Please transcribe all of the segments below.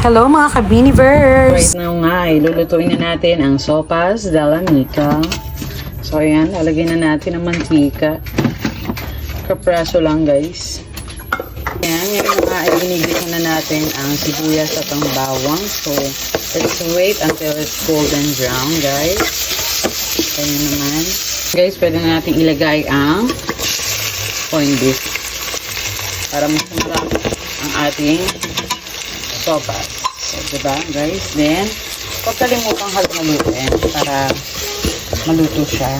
Hello mga kabiniverse! Right now nga, ilulutuin na natin ang sopas de la mica. So ayan, lalagyan na natin ang mantika. Kapraso lang guys. Ayan, ngayon nga, iginigit na natin ang sibuyas at ang bawang. So let's wait until it's golden brown guys. Ayan naman. Guys, pwede na natin ilagay ang corned beef para mas marami ang ating sopas. So, diba guys? Then, huwag kalimutang haluin para maluto siya.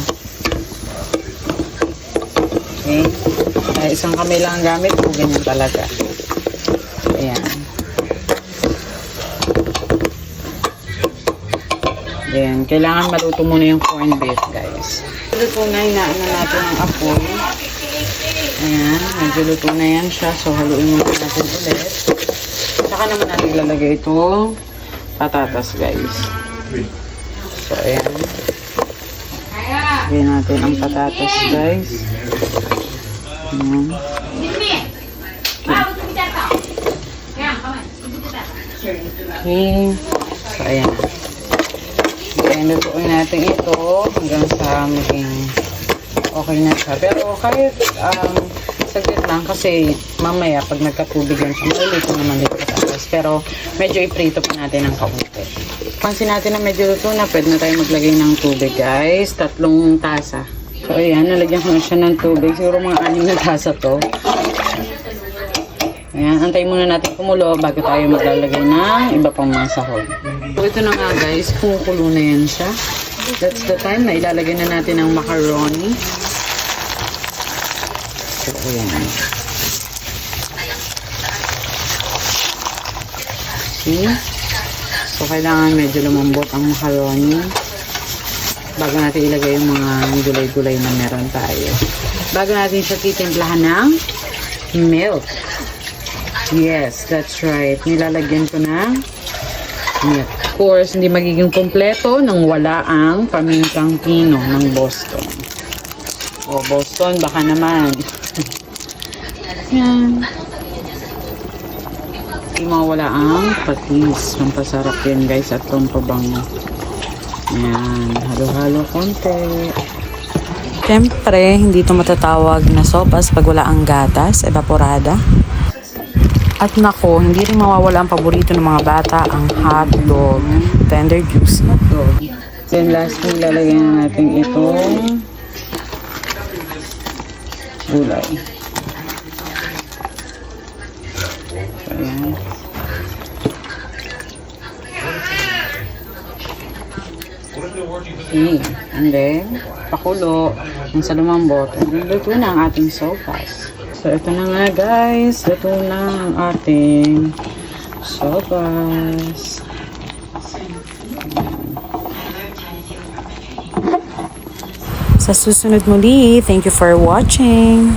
Okay? Isang kamay lang ang gamit ko, ganyan talaga. Ayan. Ayan. Kailangan maluto muna yung corned beef, guys. Luto na, inaano natin ang apoy. Ayan. Medyo luto na yan siya. So, haluin muna natin ulit. Saka naman natin ilalagay itong patatas, guys. So, ayan. Lagyan natin ang patatas, guys. Ayan. Okay. So, ayan. Ayan, lutuin natin ito hanggang sa maging okay na siya. Pero kahit saglit lang kasi mamaya pag nagkatubig yan siya, maluluto naman dito patatas. Pero medyo iprito pa natin ng kaunti. Pansin natin na medyo luto na, pwede na tayo maglagay ng tubig guys. 3 tasa. So ayan, nalagyan ko na siya ng tubig. Siguro mga 6 na tasa to. Ayan, antayin muna natin kumulo bago tayo maglalagay ng iba pang mga sahog. So ito na nga guys, kumukulo na yan siya. That's the time na ilalagay na natin ang macaroni. So, ayan. See? So, kailangan medyo lumambot ang macaroni bago natin ilagay yung mga gulay-gulay na meron tayo. Bago natin siya titimplahan ng milk. Yes, that's right. Nilalagyan ko ng milk. Of course, hindi magiging kompleto nang wala ang pamintang pino ng Boston. O, Boston, baka naman. Yan. Hindi mawala ang patis. Pampasarap yan guys at pampabango. Yan. Halo-halo konti. Siyempre, hindi ito matatawag na sopas pag wala ang gatas, evaporada. At nako, hindi rin mawawala ang paborito ng mga bata, ang hotdog, tender juice. Hotdog. Then lastly, lalagyan na natin itong gulay. So, ayan. Okay. And then, pakulo ng sa lumambot. And then, luto na ang ating sopas. So, ito na nga guys. Luto na ang ating sopas. Sa susunod muli, thank you for watching.